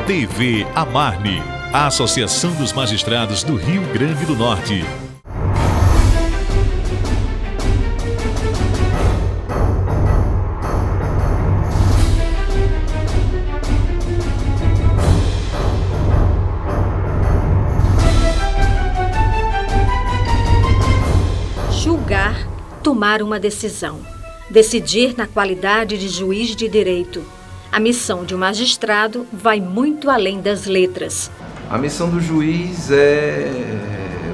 TV Amarne, a Associação dos Magistrados do Rio Grande do Norte. Julgar, tomar uma decisão. Decidir na qualidade de juiz de direito. A missão de um magistrado vai muito além das letras. A missão do juiz é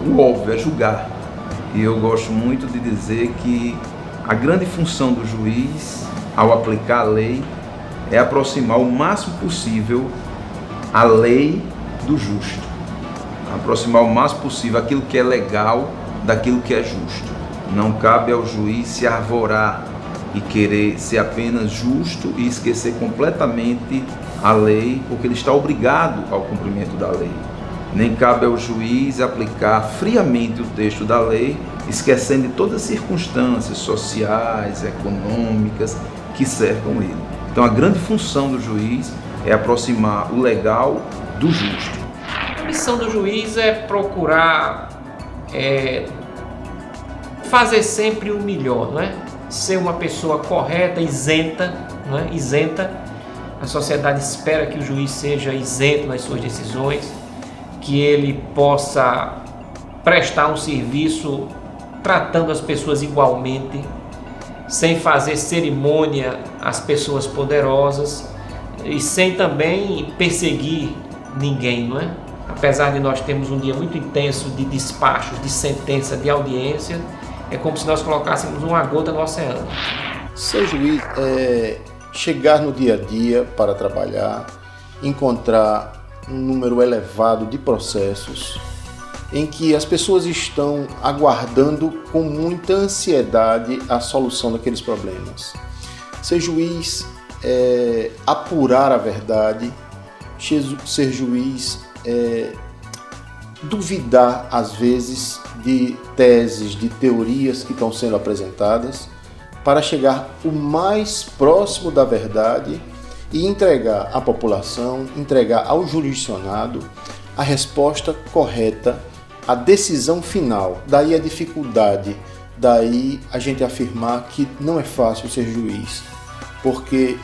o óbvio, é julgar. E eu gosto muito de dizer que a grande função do juiz, ao aplicar a lei, é aproximar o máximo possível a lei do justo. Aproximar o máximo possível aquilo que é legal daquilo que é justo. Não cabe ao juiz se arvorar e querer ser apenas justo e esquecer completamente a lei, porque ele está obrigado ao cumprimento da lei. Nem cabe ao juiz aplicar friamente o texto da lei, esquecendo de todas as circunstâncias sociais, econômicas que cercam ele. Então a grande função do juiz é aproximar o legal do justo. A missão do juiz é procurar fazer sempre o melhor, não é? Ser uma pessoa correta, isenta, não é? Isenta. A sociedade espera que o juiz seja isento nas suas decisões, que ele possa prestar um serviço tratando as pessoas igualmente, sem fazer cerimônia às pessoas poderosas e sem também perseguir ninguém, não é? Apesar de nós termos um dia muito intenso de despachos, de sentença, de audiência, é como se nós colocássemos uma gota no oceano. Ser juiz é chegar no dia a dia para trabalhar, encontrar um número elevado de processos em que as pessoas estão aguardando com muita ansiedade a solução daqueles problemas. Ser juiz é apurar a verdade, ser juiz é duvidar às vezes de teses, de teorias que estão sendo apresentadas para chegar o mais próximo da verdade e entregar à população, entregar ao jurisdicionado a resposta correta, a decisão final. Daí a dificuldade, daí a gente afirmar que não é fácil ser juiz, porque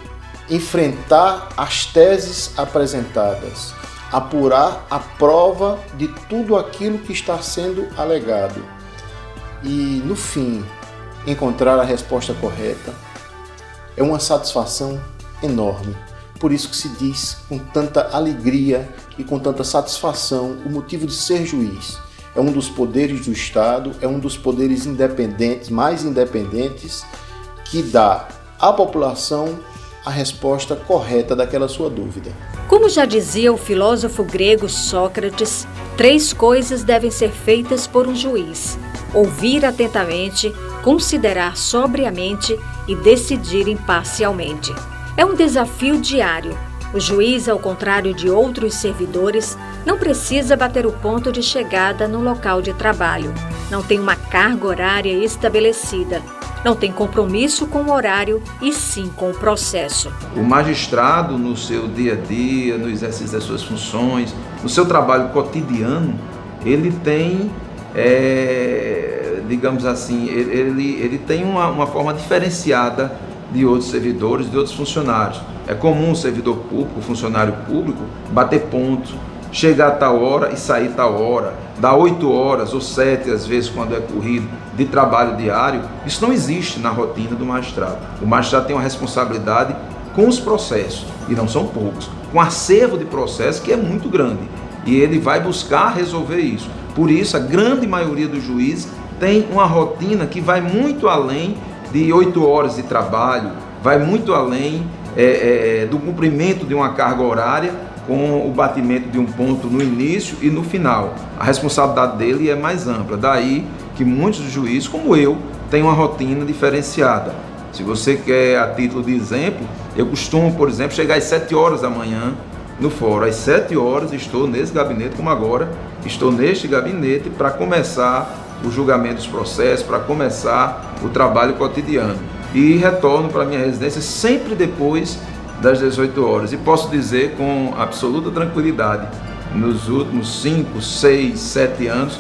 enfrentar as teses apresentadas, apurar a prova de tudo aquilo que está sendo alegado e, no fim, encontrar a resposta correta é uma satisfação enorme. Por isso que se diz com tanta alegria e com tanta satisfação o motivo de ser juiz. É um dos poderes do Estado, é um dos poderes independentes, mais independentes, que dá à população a resposta correta daquela sua dúvida. Como já dizia o filósofo grego Sócrates, 3 coisas devem ser feitas por um juiz: ouvir atentamente, considerar sobriamente e decidir imparcialmente. É um desafio diário. O juiz, ao contrário de outros servidores, não precisa bater o ponto de chegada no local de trabalho. Não tem uma carga horária estabelecida. Não tem compromisso com o horário e sim com o processo. O magistrado, no seu dia a dia, no exercício das suas funções, no seu trabalho cotidiano, ele tem, digamos assim, ele tem uma forma diferenciada de outros servidores, de outros funcionários. É comum o servidor público, o funcionário público, bater ponto, chegar a tal hora e sair tal hora, dar 8 horas ou 7, às vezes, quando é corrido, de trabalho diário. Isso não existe na rotina do magistrado. O magistrado tem uma responsabilidade com os processos, e não são poucos, com um acervo de processos que é muito grande, e ele vai buscar resolver isso. Por isso, a grande maioria dos juízes tem uma rotina que vai muito além de 8 horas de trabalho, vai muito além do cumprimento de uma carga horária, com o batimento de um ponto no início e no final. A responsabilidade dele é mais ampla, daí que muitos juízes, como eu, têm uma rotina diferenciada. Se você quer, a título de exemplo, eu costumo, por exemplo, chegar às 7 horas da manhã no fórum. Às 7 horas estou nesse gabinete, como agora, estou neste gabinete para começar o julgamento dos processos, para começar o trabalho cotidiano. E retorno para a minha residência sempre depois das 18 horas. E posso dizer com absoluta tranquilidade, nos últimos 5, 6, 7 anos,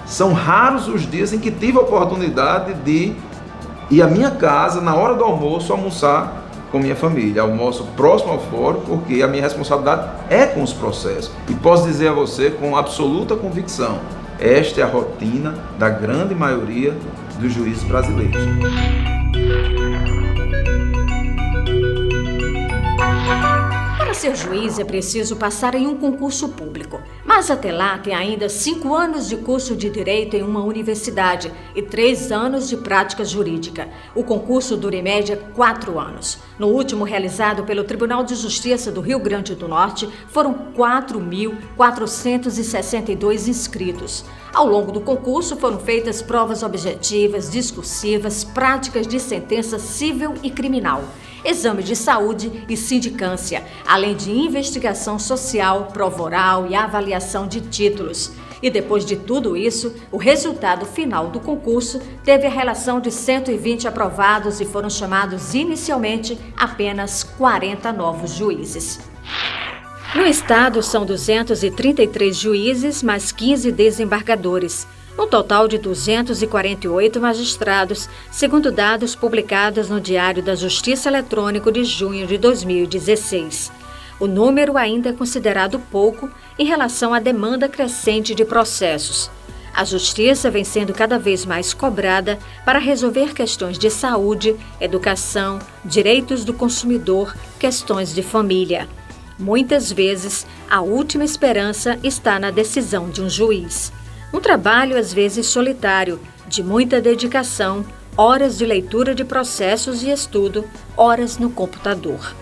são raros os dias em que tive a oportunidade de ir à minha casa, na hora do almoço, almoçar com minha família. Almoço próximo ao fórum, porque a minha responsabilidade é com os processos. E posso dizer a você com absoluta convicção, esta é a rotina da grande maioria dos juízes brasileiros. Para ser juiz é preciso passar em um concurso público, mas até lá tem ainda 5 anos de curso de Direito em uma universidade e 3 anos de prática jurídica. O concurso dura em média 4 anos. No último realizado pelo Tribunal de Justiça do Rio Grande do Norte, foram 4.462 inscritos. Ao longo do concurso foram feitas provas objetivas, discursivas, práticas de sentença civil e criminal, exame de saúde e sindicância, além de investigação social, prova oral e avaliação de títulos. E depois de tudo isso, o resultado final do concurso teve a relação de 120 aprovados e foram chamados inicialmente apenas 40 novos juízes. No estado são 233 juízes, mais 15 desembargadores. Um total de 248 magistrados, segundo dados publicados no Diário da Justiça Eletrônico de junho de 2016. O número ainda é considerado pouco em relação à demanda crescente de processos. A justiça vem sendo cada vez mais cobrada para resolver questões de saúde, educação, direitos do consumidor, questões de família. Muitas vezes, a última esperança está na decisão de um juiz. Um trabalho às vezes solitário, de muita dedicação, horas de leitura de processos e estudo, horas no computador.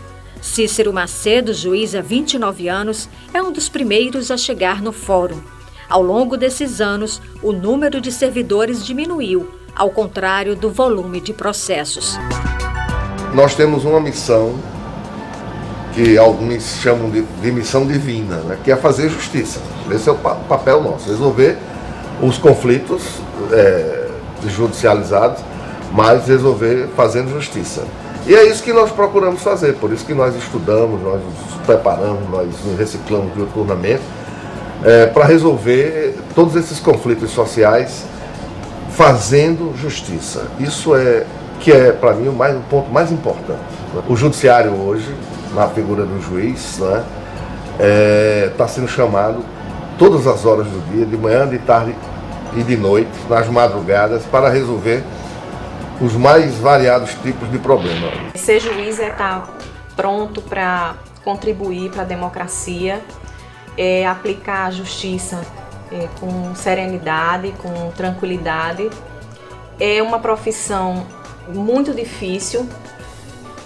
Cícero Macedo, juiz há 29 anos, é um dos primeiros a chegar no fórum. Ao longo desses anos, o número de servidores diminuiu, ao contrário do volume de processos. Nós temos uma missão que alguns chamam de missão divina, né? Que é fazer justiça. Esse é o papel nosso, resolver os conflitos judicializados, mas resolver fazendo justiça. E é isso que nós procuramos fazer, por isso que nós estudamos, nós nos preparamos, nós nos reciclamos diuturnamente, para resolver todos esses conflitos sociais fazendo justiça. Isso é para mim o ponto mais importante. O judiciário hoje, na figura do juiz, né, está sendo chamado todas as horas do dia, de manhã, de tarde e de noite, nas madrugadas, para resolver os mais variados tipos de problemas. Ser juiz é estar pronto para contribuir para a democracia, é aplicar a justiça com serenidade, com tranquilidade. É uma profissão muito difícil,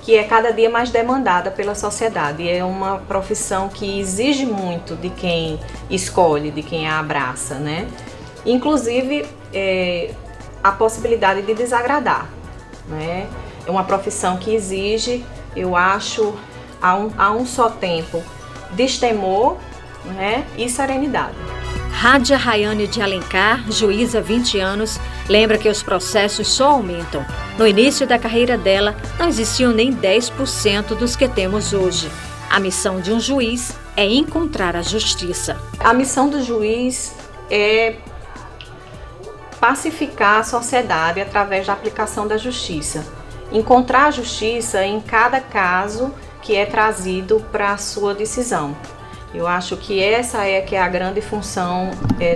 que é cada dia mais demandada pela sociedade. É uma profissão que exige muito de quem escolhe, de quem a abraça, né? Inclusive, a possibilidade de desagradar, né? É uma profissão que exige, eu acho, a um só tempo, destemor, né, e serenidade. Rádia Rayane de Alencar, juíza há 20 anos, lembra que os processos só aumentam. No início da carreira dela, não existiam nem 10% dos que temos hoje. A missão de um juiz é encontrar a justiça. A missão do juiz é pacificar a sociedade através da aplicação da justiça. Encontrar a justiça em cada caso que é trazido para a sua decisão. Eu acho que essa que é a grande função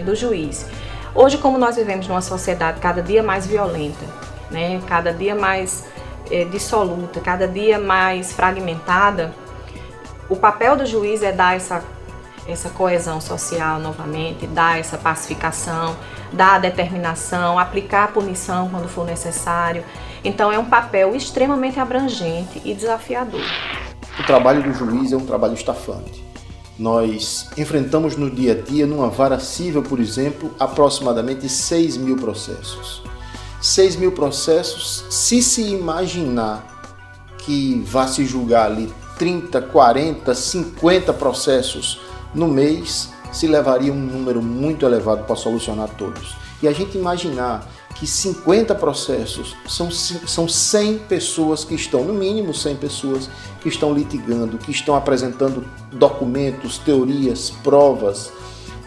do juiz. Hoje, como nós vivemos numa sociedade cada dia mais violenta, né, cada dia mais dissoluta, cada dia mais fragmentada, o papel do juiz é dar essa coesão social novamente, dar essa pacificação, dar a determinação, aplicar a punição quando for necessário. Então é um papel extremamente abrangente e desafiador. O trabalho do juiz é um trabalho estafante. Nós enfrentamos no dia a dia, numa vara civil, por exemplo, aproximadamente 6.000 processos. 6.000 processos, se imaginar que vá se julgar ali 30, 40, 50 processos no mês, se levaria um número muito elevado para solucionar todos. E a gente imaginar que que 50 processos são 100 pessoas que estão, no mínimo 100 pessoas que estão litigando, que estão apresentando documentos, teorias, provas,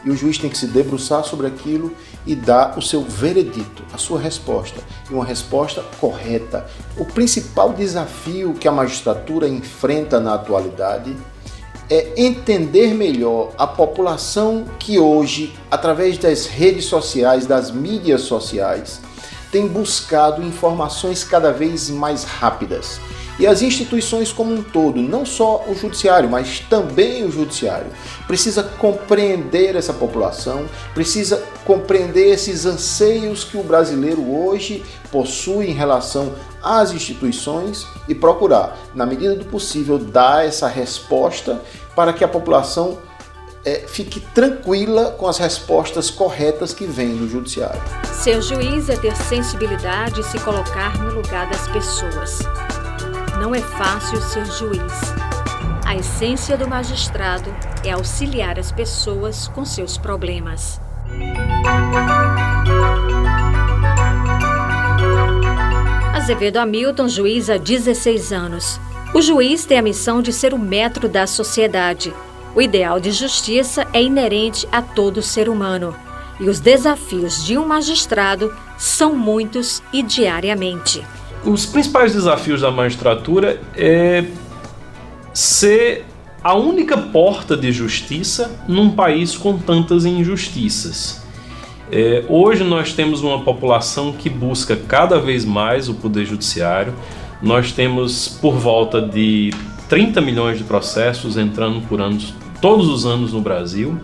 e o juiz tem que se debruçar sobre aquilo e dar o seu veredito, a sua resposta, e uma resposta correta. O principal desafio que a magistratura enfrenta na atualidade é entender melhor a população que hoje, através das redes sociais, das mídias sociais, tem buscado informações cada vez mais rápidas. E as instituições como um todo, não só o judiciário, mas também o judiciário, precisa compreender essa população, precisa compreender esses anseios que o brasileiro hoje possui em relação às instituições e procurar, na medida do possível, dar essa resposta para que a população fique tranquila com as respostas corretas que vêm do judiciário. Ser juiz é ter sensibilidade e se colocar no lugar das pessoas. Não é fácil ser juiz. A essência do magistrado é auxiliar as pessoas com seus problemas. Azevedo Hamilton, juiz há 16 anos. O juiz tem a missão de ser o metro da sociedade. O ideal de justiça é inerente a todo ser humano. E os desafios de um magistrado são muitos e diariamente. Os principais desafios da magistratura é ser a única porta de justiça num país com tantas injustiças. Hoje nós temos uma população que busca cada vez mais o poder judiciário. Nós temos por volta de 30 milhões de processos entrando por ano, todos os anos no Brasil,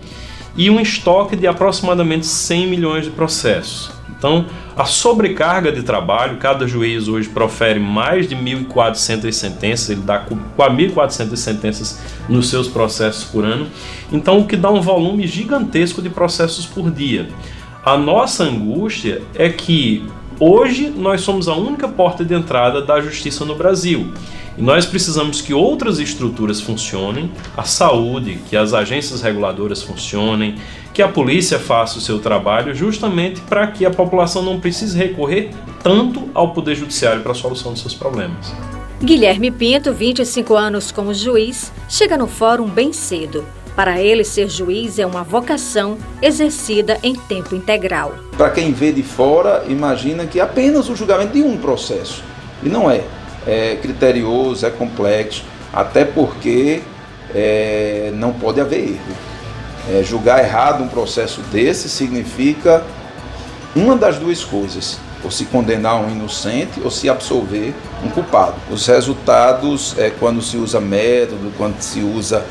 e um estoque de aproximadamente 100 milhões de processos. Então, a sobrecarga de trabalho, cada juiz hoje profere mais de 1.400 sentenças, ele dá 1.400 sentenças nos seus processos por ano, então o que dá um volume gigantesco de processos por dia. A nossa angústia é que hoje nós somos a única porta de entrada da justiça no Brasil. E nós precisamos que outras estruturas funcionem, a saúde, que as agências reguladoras funcionem, que a polícia faça o seu trabalho, justamente para que a população não precise recorrer tanto ao Poder Judiciário para a solução dos seus problemas. Guilherme Pinto, 25 anos como juiz, chega no fórum bem cedo. Para ele, ser juiz é uma vocação exercida em tempo integral. Para quem vê de fora, imagina que é apenas o julgamento de um processo. E não é. É criterioso, é complexo, até porque não pode haver erro. Julgar errado um processo desse significa uma das duas coisas: ou se condenar um inocente ou se absolver um culpado. Os resultados, quando se usa método, quando se usa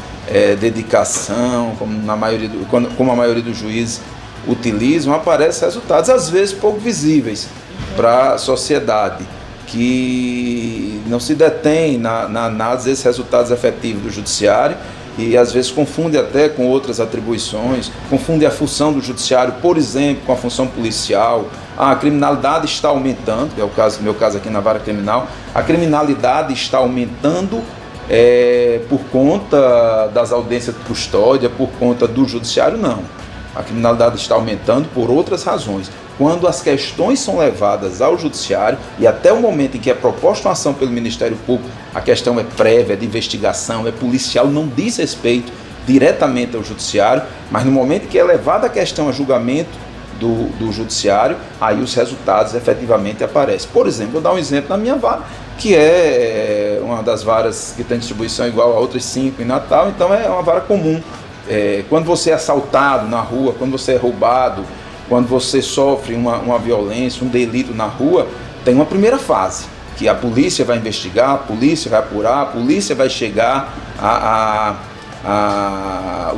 dedicação, como a maioria dos juízes utilizam, aparecem resultados às vezes pouco visíveis para a sociedade, que não se detém na análise desses resultados efetivos do judiciário e às vezes confunde até com outras atribuições, confunde a função do judiciário, por exemplo, com a função policial. A criminalidade está aumentando, que é o meu caso aqui na vara criminal, a criminalidade está aumentando por conta das audiências de custódia, por conta do judiciário, não. A criminalidade está aumentando por outras razões. Quando as questões são levadas ao judiciário e até o momento em que é proposta uma ação pelo Ministério Público, a questão é prévia, é de investigação, é policial, não diz respeito diretamente ao judiciário, mas no momento em que é levada a questão a julgamento do judiciário, aí os resultados efetivamente aparecem. Por exemplo, vou dar um exemplo na minha vara, que é uma das varas que tem distribuição igual a outras 5 em Natal, então é uma vara comum. Quando você é assaltado na rua, quando você é roubado, quando você sofre uma violência, um delito na rua, tem uma primeira fase, que a polícia vai investigar, a polícia vai apurar, a polícia vai chegar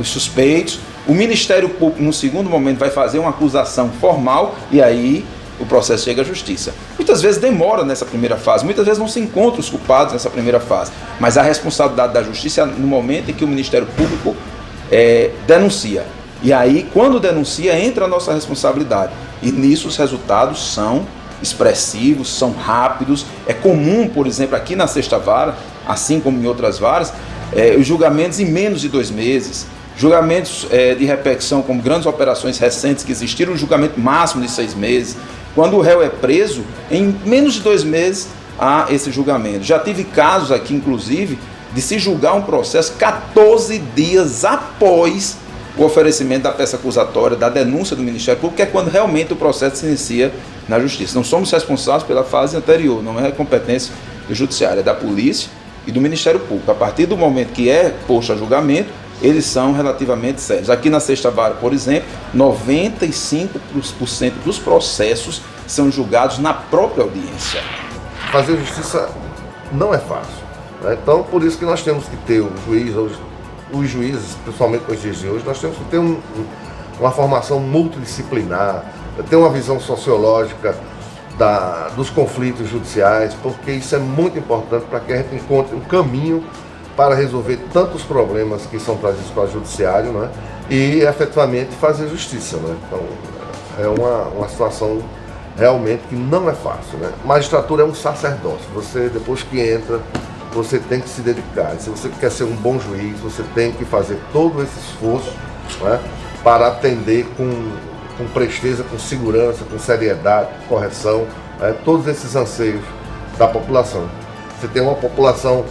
os suspeitos, o Ministério Público, no segundo momento, vai fazer uma acusação formal e aí o processo chega à justiça. Muitas vezes demora nessa primeira fase, muitas vezes não se encontra os culpados nessa primeira fase, mas a responsabilidade da justiça é no momento em que o Ministério Público denuncia. E aí, quando denuncia, entra a nossa responsabilidade. E nisso os resultados são expressivos, são rápidos. É comum, por exemplo, aqui na sexta vara, assim como em outras varas, os julgamentos em menos de 2 meses. Julgamentos de repercussão, como grandes operações recentes que existiram, um julgamento máximo de 6 meses. Quando o réu é preso, em menos de 2 meses há esse julgamento. Já tive casos aqui, inclusive, de se julgar um processo 14 dias após o oferecimento da peça acusatória, da denúncia do Ministério Público, que é quando realmente o processo se inicia na Justiça. Não somos responsáveis pela fase anterior, não é competência do Judiciário, é da Polícia e do Ministério Público. A partir do momento que é posto a julgamento, eles são relativamente sérios. Aqui na Sexta Vara, por exemplo, 95% dos processos são julgados na própria audiência. Fazer justiça não é fácil, né? Então, por isso que nós temos que ter os juízes, principalmente nos dias de hoje, nós temos que ter uma formação multidisciplinar, ter uma visão sociológica dos conflitos judiciais, porque isso é muito importante para que a gente encontre um caminho para resolver tantos problemas que são trazidos para o judiciário, né? E efetivamente fazer justiça, né? Então, é uma situação realmente que não é fácil, né? Magistratura é um sacerdócio. Você, depois que entra, você tem que se dedicar. Se você quer ser um bom juiz, você tem que fazer todo esse esforço, né, para atender com presteza, com segurança, com seriedade, com correção, né, todos esses anseios da população. Você tem uma população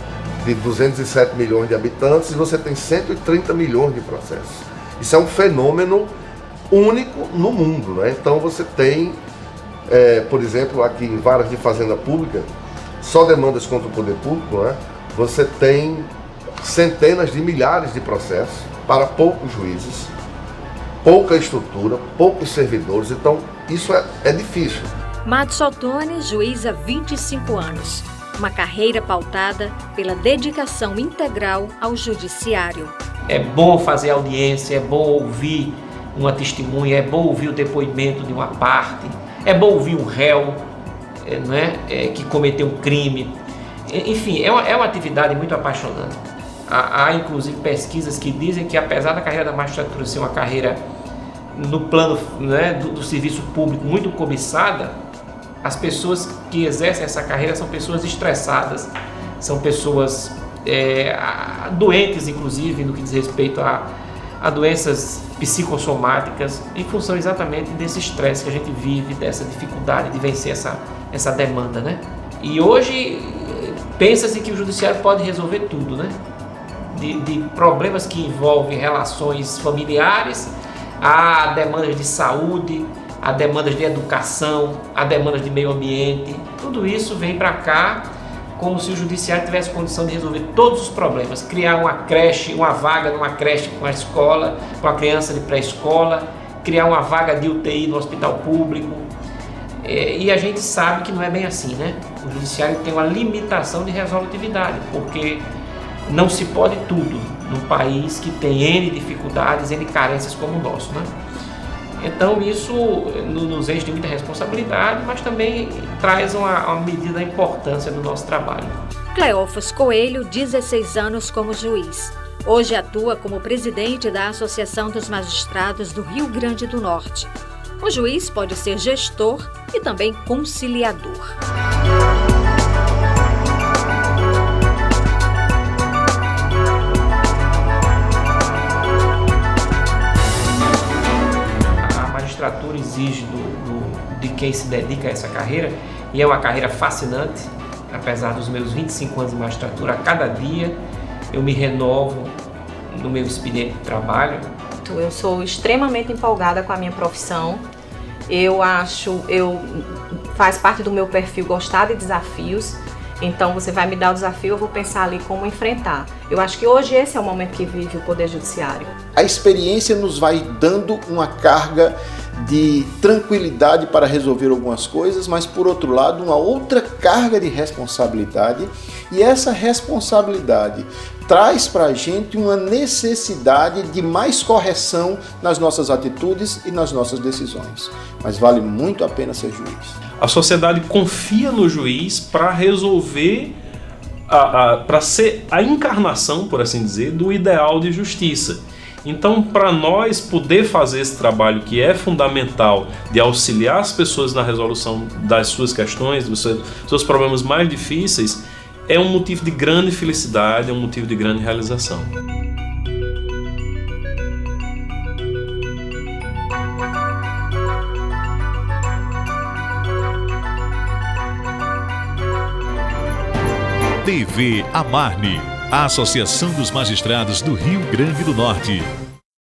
de 207 milhões de habitantes e você tem 130 milhões de processos. Isso é um fenômeno único no mundo, né? Então você tem, por exemplo, aqui em varas de fazenda pública, só demandas contra o poder público, né? Você tem centenas de milhares de processos para poucos juízes, pouca estrutura, poucos servidores, então isso é difícil. Madson Ottoni, juiz há 25 anos. Uma carreira pautada pela dedicação integral ao judiciário. É bom fazer audiência, é bom ouvir uma testemunha, é bom ouvir o depoimento de uma parte, é bom ouvir um réu, né, que cometeu um crime. Enfim, é uma atividade muito apaixonante. Há inclusive pesquisas que dizem que, apesar da carreira da magistratura ser uma carreira no plano, né, do serviço público muito cobiçada, as pessoas que exercem essa carreira são pessoas estressadas, são pessoas doentes, inclusive, no que diz respeito a doenças psicossomáticas, em função exatamente desse estresse que a gente vive, dessa dificuldade de vencer essa demanda, né? E hoje pensa-se que o judiciário pode resolver tudo, né? De problemas que envolvem relações familiares, a demandas de saúde, a demandas de educação, a demandas de meio ambiente. Tudo isso vem para cá como se o judiciário tivesse condição de resolver todos os problemas, criar uma creche, uma vaga numa creche com a escola, com a criança de pré-escola, criar uma vaga de UTI no hospital público. E a gente sabe que não é bem assim, né? O judiciário tem uma limitação de resolutividade, porque não se pode tudo num país que tem N dificuldades, N carências como o nosso, né? Então isso nos enche de muita responsabilidade, mas também traz uma medida da importância do nosso trabalho. Cleófas Coelho, 16 anos como juiz. Hoje atua como presidente da Associação dos Magistrados do Rio Grande do Norte. O juiz pode ser gestor e também conciliador. A magistratura exige de quem se dedica a essa carreira, e é uma carreira fascinante. Apesar dos meus 25 anos de magistratura, a cada dia eu me renovo no meu expediente de trabalho. Eu sou extremamente empolgada com a minha profissão. Faz parte do meu perfil gostar de desafios. Então você vai me dar o desafio, eu vou pensar ali como enfrentar. Eu acho que hoje esse é o momento que vive o Poder Judiciário. A experiência nos vai dando uma carga de tranquilidade para resolver algumas coisas, mas por outro lado uma outra carga de responsabilidade, e essa responsabilidade traz para a gente uma necessidade de mais correção nas nossas atitudes e nas nossas decisões. Mas vale muito a pena ser juiz. A sociedade confia no juiz para resolver, para ser a encarnação, por assim dizer, do ideal de justiça. Então, para nós poder fazer esse trabalho que é fundamental de auxiliar as pessoas na resolução das suas questões, dos seus problemas mais difíceis, é um motivo de grande felicidade, é um motivo de grande realização. TV Amarne, a Associação dos Magistrados do Rio Grande do Norte.